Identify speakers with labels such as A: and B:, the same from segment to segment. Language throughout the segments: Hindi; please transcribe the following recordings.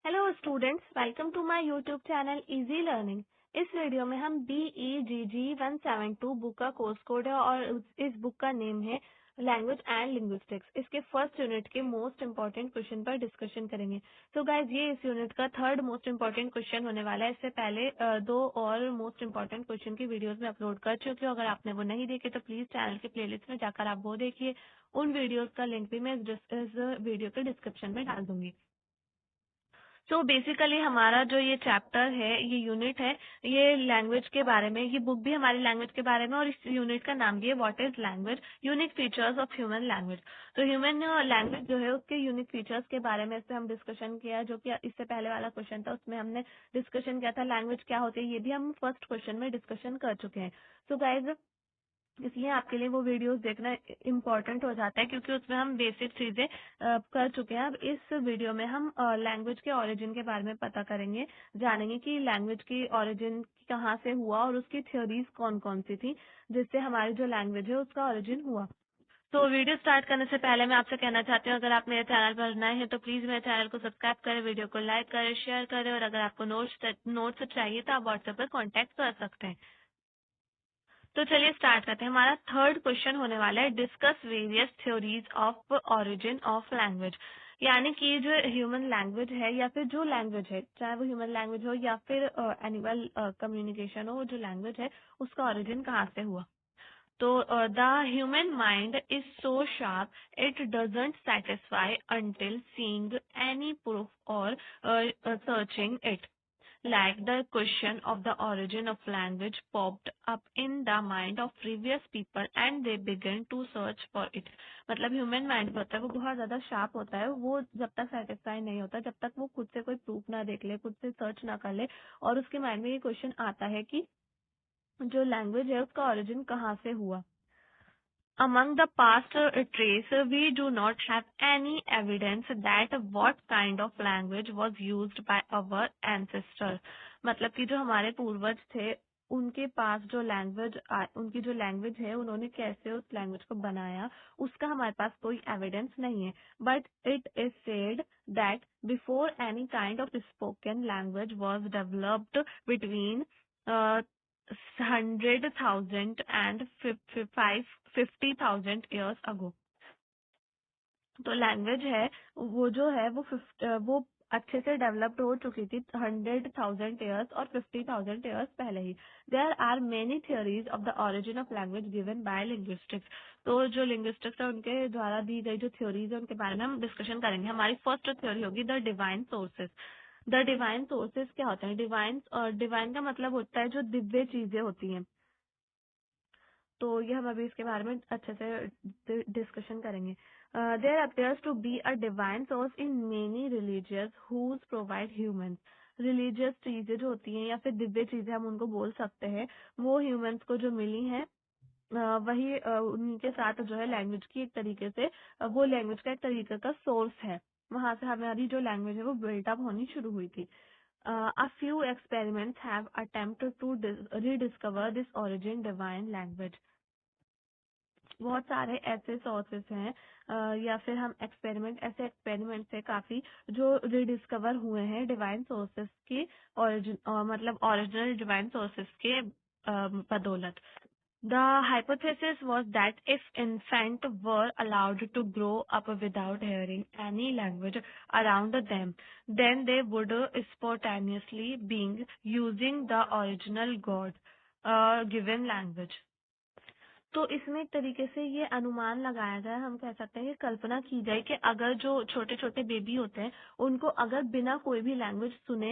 A: Hello students, welcome to my YouTube channel easy learning. इस वीडियो में हम BEGG 172 बुक का कोर्स कोड है और इस बुक का नेम है लैंग्वेज एंड लिंग्विस्टिक्स। इसके फर्स्ट यूनिट के मोस्ट इंपॉर्टेंट क्वेश्चन पर डिस्कशन करेंगे। तो गाइज, ये इस यूनिट का थर्ड मोस्ट इंपॉर्टेंट क्वेश्चन होने वाला है। इससे पहले दो और मोस्ट इंपॉर्टेंट क्वेश्चन की वीडियोस में अपलोड कर चुकी हूँ। अगर आपने वो नहीं देखे तो प्लीज चैनल के प्लेलिस्ट में जाकर आप वो देखिए। उन वीडियोस का लिंक भी मैं इस वीडियो के डिस्क्रिप्शन में डाल दूंगी। सो बेसिकली हमारा जो ये चैप्टर है, ये यूनिट है, ये लैंग्वेज के बारे में, ये बुक भी हमारी लैंग्वेज के बारे में, और इस यूनिट का नाम भी है what is language, unique features of human language. तो ह्यूमन लैंग्वेज जो है उसके यूनिक फीचर्स के बारे में इस पे हम डिस्कशन किया, जो कि इससे पहले वाला क्वेश्चन था उसमें हमने डिस्कशन किया था लैंग्वेज क्या होती है। ये भी हम फर्स्ट क्वेश्चन में डिस्कशन कर चुके हैं। सो गाइज, इसलिए आपके लिए वो वीडियोस देखना इम्पोर्टेंट हो जाता है, क्योंकि उसमें हम बेसिक चीजें कर चुके हैं। अब इस वीडियो में हम लैंग्वेज के ओरिजिन के बारे में पता करेंगे, जानेंगे कि लैंग्वेज की ओरिजिन कहाँ से हुआ और उसकी थ्योरीज कौन कौन सी थी जिससे हमारी जो लैंग्वेज है उसका ओरिजिन हुआ। तो वीडियो स्टार्ट करने से पहले मैं आपसे कहना चाहती हूँ, अगर आप मेरे चैनल पर नए हैं तो प्लीज मेरे चैनल को सब्सक्राइब करें, वीडियो को लाइक करें, शेयर करें, और अगर आपको नोट्स चाहिए तो आप व्हाट्सएप पर कॉन्टेक्ट कर सकते हैं। तो चलिए स्टार्ट करते हैं। हमारा थर्ड क्वेश्चन होने वाला है discuss various theories of origin of language. यानी कि जो ह्यूमन लैंग्वेज है या फिर जो लैंग्वेज है, चाहे वो ह्यूमन लैंग्वेज हो या फिर एनिमल कम्युनिकेशन हो, जो लैंग्वेज है उसका ओरिजिन कहाँ से हुआ। तो the human mind is so sharp it doesn't satisfy until seeing any proof और searching it, like the question of the origin of language popped up in the mind of previous people and they began to search for it। मतलब ह्यूमन माइंड होता है वो बहुत ज्यादा शार्प होता है, वो जब तक सेटिस्फाई नहीं होता, जब तक वो खुद से कोई प्रूफ ना देख ले, खुद से सर्च ना कर ले, और उसके माइंड में ये क्वेश्चन आता है कि जो लैंग्वेज है उसका ओरिजिन कहाँ से हुआ। Among the past trace, we do not have any evidence that what kind of language was used by our ancestors। मतलब कि जो हमारे पूर्वज थे उनके पास जो लैंग्वेज, उनकी जो लैंग्वेज है उन्होंने कैसे उस लैंग्वेज को बनाया, उसका हमारे पास कोई एविडेंस नहीं है। But it is said that before any kind of spoken language was developed between 100,000 and 50,000 years ago. तो लैंग्वेज है वो जो है वो अच्छे से डेवलप्ड हो चुकी थी 100,000 ईयर्स और 50,000 ईयर्स पहले ही। There are many theories of the origin of language given by linguistics. तो जो लिंग्विस्टिक्स है उनके द्वारा दी गई जो थ्योरीज है उनके बारे में हम डिस्कशन करेंगे। हमारी फर्स्ट थ्योरी होगी the divine sources. The divine sources क्या होते हैं? डिवाइन का मतलब होता है जो दिव्य चीजें होती हैं। तो ये हम अभी इसके बारे में अच्छे से डिस्कशन करेंगे। There appears to be a divine source in many religious whose provide humans. Religious चीजें जो होती हैं या फिर दिव्य चीजें हम उनको बोल सकते हैं, वो ह्यूमंस को जो मिली हैं, वही उनके साथ जो है लैंग्वेज की एक तरीके से वो लैंग्वेज का एक तरीके का सोर्स है। वहां से हमारी जो लैंग्वेज है वो बिल्टअप होनी शुरू हुई थी। A few experiments have attempted to rediscover this origin divine language। बहुत सारे ऐसे सोर्सेस हैं या फिर हम ऐसे एक्सपेरिमेंट्स है काफी जो रिडिस्कवर हुए हैं डिवाइन सोर्सेस की ओरिजिन, मतलब ओरिजिनल डिवाइन सोर्सेस के बदौलत। The hypothesis was that if infants were allowed to grow up without hearing any language around them, then they would spontaneously being using the original God given language। तो इसमें एक तरीके से ये अनुमान लगाया जाए, हम कह सकते हैं कि कल्पना की जाए कि अगर जो छोटे छोटे बेबी होते हैं उनको अगर बिना कोई भी लैंग्वेज सुने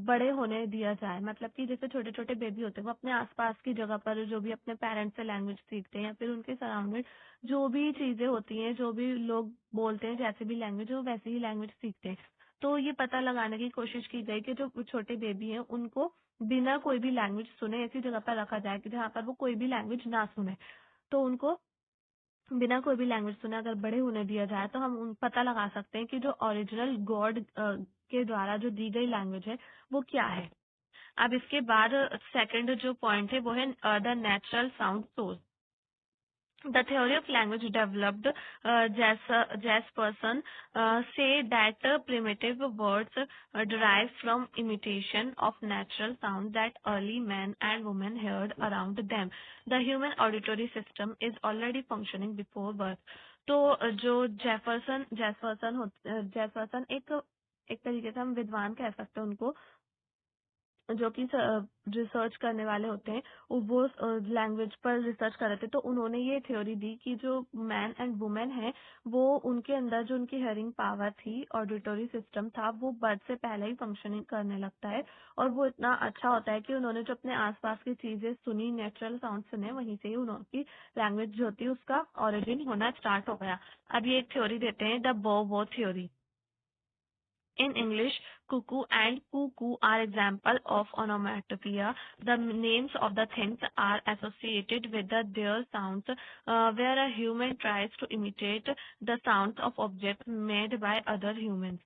A: बड़े होने दिया जाए, मतलब कि जैसे छोटे छोटे बेबी होते हैं वो अपने आसपास की जगह पर जो भी अपने पेरेंट्स से लैंग्वेज सीखते हैं या फिर उनके सराउंडेड जो भी चीजें होती हैं, जो भी लोग बोलते हैं जैसे भी लैंग्वेज, वो वैसे ही लैंग्वेज सीखते हैं। तो ये पता लगाने की कोशिश की गई कि जो छोटे बेबी हैं उनको बिना कोई भी लैंग्वेज सुने ऐसी जगह पर रखा जाए कि जहाँ पर वो कोई भी लैंग्वेज ना सुने। तो उनको बिना कोई भी लैंग्वेज सुने अगर बड़े होने दिया जाए तो हम पता लगा सकते हैं कि जो ओरिजिनल गॉड के द्वारा जो दी गई लैंग्वेज है वो क्या है। अब इसके बाद सेकंड जो पॉइंट है वो है the natural sound source. The theory of language developed, Jasperson say that primitive words derive from imitation of natural sound that early men and women heard around them. The human auditory system is already functioning before birth. तो जो जेफरसन एक तरीके से हम विद्वान कह सकते हैं उनको, जो कि रिसर्च करने वाले होते हैं, वो लैंग्वेज पर रिसर्च कर रहे थे। तो उन्होंने ये थ्योरी दी कि जो मैन एंड वुमेन है, वो उनके अंदर जो उनकी हेयरिंग पावर थी, ऑडिटरी सिस्टम था, वो बर्थ से पहले ही फंक्शनिंग करने लगता है, और वो इतना अच्छा होता है कि उन्होंने जो अपने आसपास की चीजें सुनी, नेचुरल साउंड सुने, वहीं से ही उनकी लैंग्वेज जो होती है उसका ऑरिजिन होना स्टार्ट हो गया। अब ये एक थ्योरी देते हैं, the bow theory. In English, cuckoo and cuckoo are example of onomatopoeia. The names of the things are associated with their sounds, where a human tries to imitate the sounds of objects made by other humans.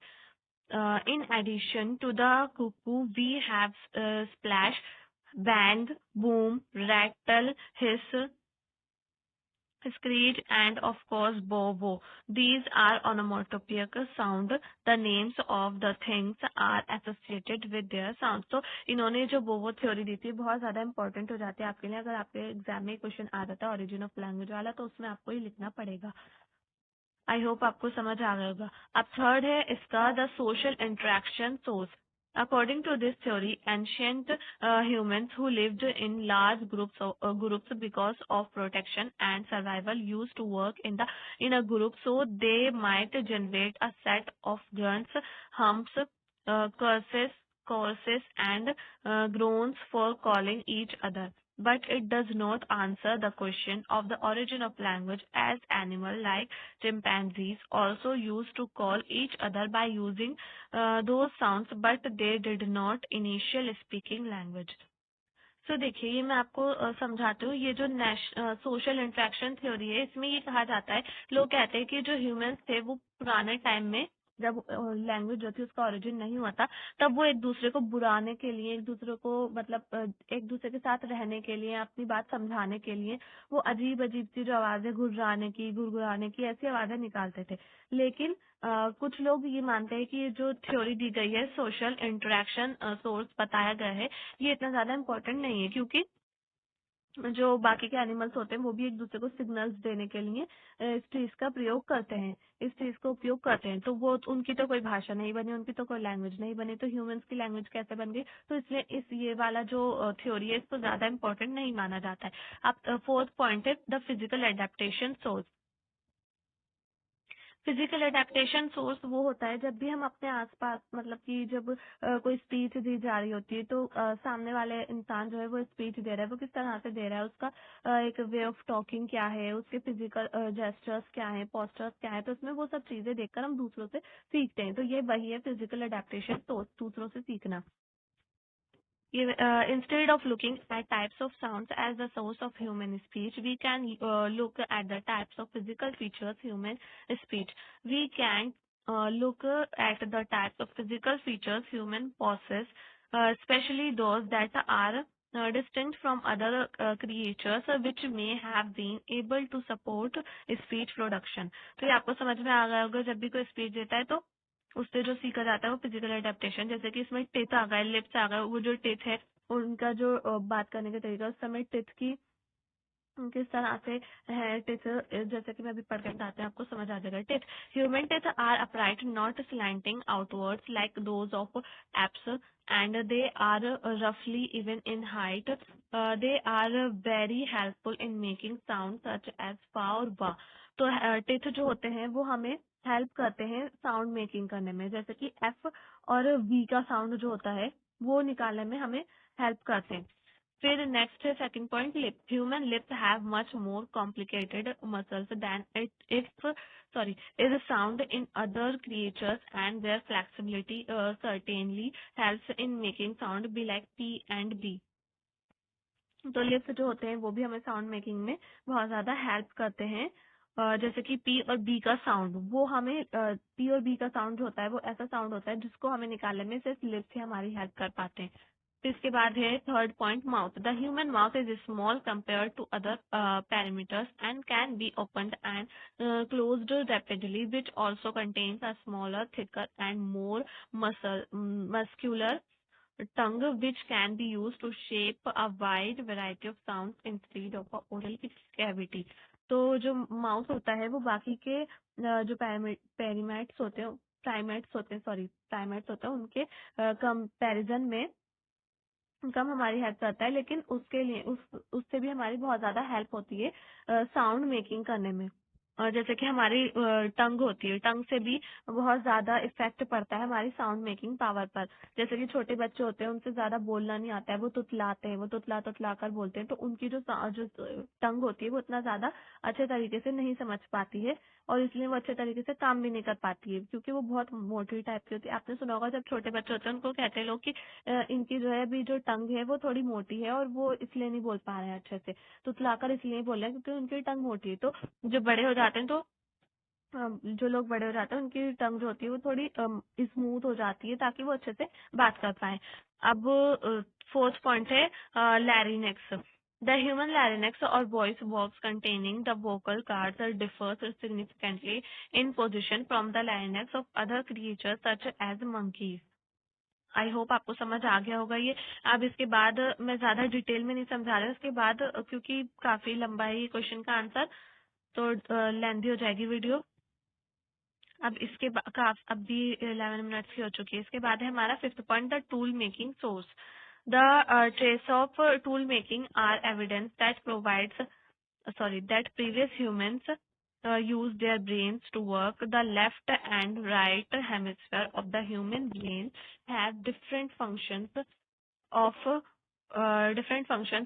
A: In addition to the cuckoo, we have splash, bang, boom, rattle, hiss, screech, and of course bow. These are onomatopoeic sound. The names of the things are associated with their sounds. तो इन्होंने जो बोवो थ्योरी दी थी बहुत ज्यादा इंपॉर्टेंट हो जाती है आपके लिए। अगर आपके एग्जाम में क्वेश्चन आ जाता है ओरिजिन ऑफ लैंग्वेज वाला, तो उसमें आपको ही लिखना पड़ेगा। आई होप आपको समझ आ गया होगा। अब थर्ड है इसका, the social interaction source. According to this theory, ancient humans who lived in large groups because of protection and survival used to work in a group, so they might generate a set of grunts, humps, curses, choruses, and groans for calling each other. But it does not answer the question of the origin of language, as animals like chimpanzees also used to call each other by using those sounds, but they did not initial speaking language. So देखिए, ये मैं आपको समझाती हूँ। ये जो सोशल इंटरेक्शन थ्योरी है, इसमें ये कहा जाता है, लोग कहते हैं कि जो ह्यूमंस थे वो पुराने टाइम में जब लैंग्वेज जो थी उसका ओरिजिन नहीं हुआ था, तब वो एक दूसरे को बुलाने के लिए, एक दूसरे को मतलब एक दूसरे के साथ रहने के लिए, अपनी बात समझाने के लिए वो अजीब अजीब सी जो आवाजें, घुर्राने की, गुड़गुड़ाने की, ऐसी आवाजें निकालते थे। लेकिन कुछ लोग ये मानते हैं कि ये जो थ्योरी दी गई है, सोशल इंटरेक्शन सोर्स बताया गया है, ये इतना ज्यादा इम्पोर्टेंट नहीं है, क्योंकि जो बाकी के एनिमल्स होते हैं वो भी एक दूसरे को सिग्नल्स देने के लिए इस चीज का प्रयोग करते हैं, इस चीज का उपयोग करते हैं। तो वो उनकी तो कोई भाषा नहीं बनी, उनकी तो कोई लैंग्वेज नहीं बनी, तो ह्यूमंस की लैंग्वेज कैसे बन गई? तो इसलिए ये वाला जो थ्योरी है इसको ज्यादा इम्पोर्टेंट नहीं माना जाता है। अब फोर्थ पॉइंट है the physical adaptation source. Physical adaptation source वो होता है जब भी हम अपने आसपास, मतलब कि जब कोई स्पीच दी जा रही होती है, तो सामने वाले इंसान जो है वो स्पीच दे रहा है, वो किस तरह से दे रहा है, उसका एक वे ऑफ टॉकिंग क्या है, उसके फिजिकल जेस्चर्स क्या है, पोस्टर्स क्या है, तो उसमें वो सब चीजें देखकर हम दूसरों से सीखते हैं। तो ये वही है फिजिकल एडेप्टेशन सोर्स, दूसरों से सीखना। Instead of looking at types of sounds as the source of human speech, we can look at the types of physical features human speech. We can look at the types of physical features human possess, especially those that are distinct from other creatures which may have been able to support speech production. तो ये आपको समझ में आ गया होगा, जब भी कोई स्पीच देता है तो उससे जो सीखा जाता है वो फिजिकल एडेप्टेशन। जैसे कि इसमें टिथ आ गए, लिप्स आ गए, वो जो टिथ है उनका जो बात करने का तरीका, उस समय टिथ की किस तरह से है टिथ, जैसे कि मैं अभी पढ़ के बताते हैं, आपको समझ आ जाएगा। Teeth, human teeth are upright, not slanting outwards like those of apes, and they are roughly even in height. They are very helpful in making sounds such as fa और ba. तो टिथ जो होते हैं वो हमें हेल्प करते हैं साउंड मेकिंग करने में, जैसे कि एफ और वी का साउंड जो होता है वो निकालने में हमें हेल्प करते हैं। फिर नेक्स्ट है second point, lip. Human lips have much more complicated muscles than is sound in other creatures, and their flexibility certainly helps in making sound be like P and B. तो लिप्स जो होते हैं वो भी हमें साउंड मेकिंग में बहुत ज्यादा हेल्प करते हैं। जैसे कि पी और बी का साउंड, वो हमें पी और बी का साउंड जो होता है वो ऐसा साउंड होता है जिसको हमें निकालने में सिर्फ लिप्स ही हमारी हेल्प कर पाते हैं। तो इसके बाद है third point, mouth. The human mouth is small compare to other parameters and can be opened and closed rapidly, which also contains a smaller, thicker and more muscular tongue, which can be used to shape a wide variety of sounds instead of a oral cavity। तो जो माउथ होता है वो बाकी के जो पैरीमेट्स होते हैं, प्राइमेट्स होते हैं उनके कंपैरिजन में कम हमारी हेल्प करता है, लेकिन उसके लिए उससे भी हमारी बहुत ज्यादा हेल्प होती है साउंड मेकिंग करने में। और जैसे कि हमारी टंग होती है, टंग से भी बहुत ज्यादा इफेक्ट पड़ता है हमारी साउंड मेकिंग पावर पर। जैसे कि छोटे बच्चे होते हैं, उनसे ज्यादा बोलना नहीं आता है, वो तुतलाते हैं, वो तुतला कर बोलते हैं, तो उनकी जो टंग होती है वो उतना ज्यादा अच्छे तरीके से नहीं समझ पाती है, और इसलिए वो अच्छे तरीके से काम भी नहीं कर पाती है, क्योंकि वो बहुत मोटी टाइप की होती है। आपने सुना होगा जब छोटे बच्चे होते हैं उनको कहते हैं लोग कि इनकी जो है अभी जो टंग है वो थोड़ी मोटी है, और वो इसलिए नहीं बोल पा रहे हैं अच्छे से, तुतलाकर इसलिए नहीं बोल रहे हैं क्योंकि उनकी टंग मोटी है। तो जब बड़े हो जाते हैं तो जो लोग बड़े हो जाते हैं उनकी टंग जो होती है वो थोड़ी स्मूथ हो जाती है, ताकि वो अच्छे से बात कर पाए। अब फोर्थ पॉइंट है लैरिनेक्स। The human larynx or voice box containing the vocal cords differs significantly in position from the larynx of other creatures such as monkeys। I hope आपको समझ आ गया होगा ये। अब इसके बाद मैं ज्यादा डिटेल में नहीं समझा रही हूँ, इसके बाद क्योंकि काफी लंबा है ये क्वेश्चन का आंसर, तो लेंथी हो जाएगी वीडियो। अब इसके अब भी 11 मिनट्स की हो चुकी है। इसके बाद है हमारा fifth point, the tool making source. The trace of tool making are evidence that provides that previous humans use their brains to work. The left and right hemisphere of the human brain have different functions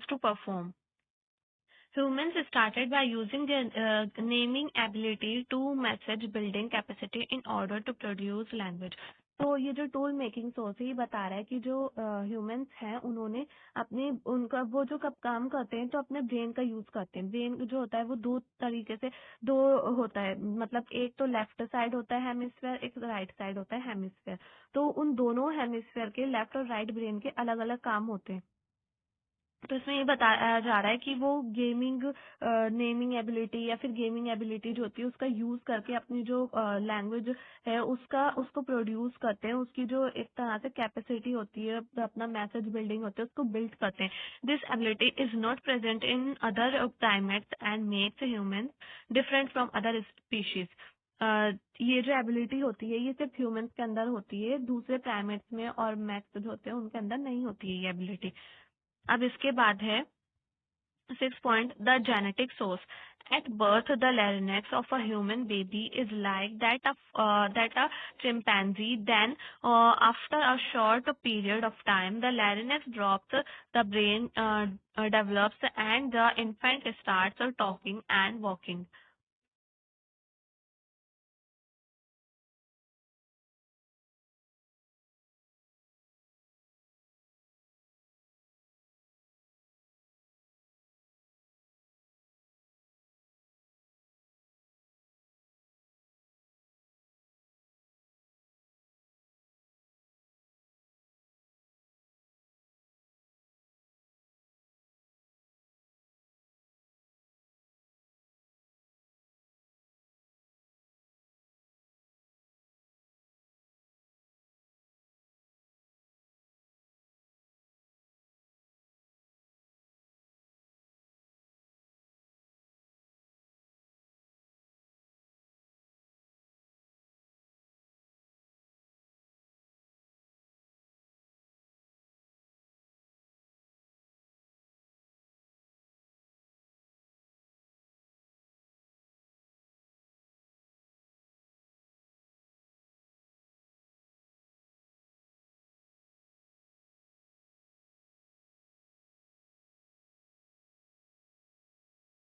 A: to perform. Humans started by using their naming ability to message building capacity in order to produce language। तो ये जो टूल मेकिंग सोर्स है ये बता रहा है कि जो ह्यूमंस हैं उन्होंने अपने उनका वो जो कब काम करते हैं तो अपने ब्रेन का यूज करते हैं। ब्रेन जो होता है वो दो तरीके से दो होता है, मतलब एक तो लेफ्ट साइड होता है हेमिस्फेयर, एक राइट साइड होता है हेमिस्फेयर। तो उन दोनों हेमिस्फेयर के लेफ्ट और राइट ब्रेन के अलग अलग काम होते हैं। तो इसमें ये बताया जा रहा है कि वो गेमिंग नेमिंग एबिलिटी या फिर गेमिंग एबिलिटी जो होती है उसका यूज करके अपनी जो लैंग्वेज है उसको प्रोड्यूस करते हैं। उसकी जो एक तरह से कैपेसिटी होती है, अपना मैसेज बिल्डिंग होती है, उसको बिल्ड करते हैं। This ability is not present in other primates and makes humans different from other species. ये जो एबिलिटी होती है ये सिर्फ ह्यूमंस के अंदर होती है, दूसरे प्राइमेट्स में और मैक्स जो होते हैं उनके अंदर नहीं होती है ये एबिलिटी। अब इसके बाद है 6 point, the genetic source। At birth, the larynx of a human baby is like that a chimpanzee. Then, after a short period of time, the larynx drops, the brain develops, and the infant starts talking and walking।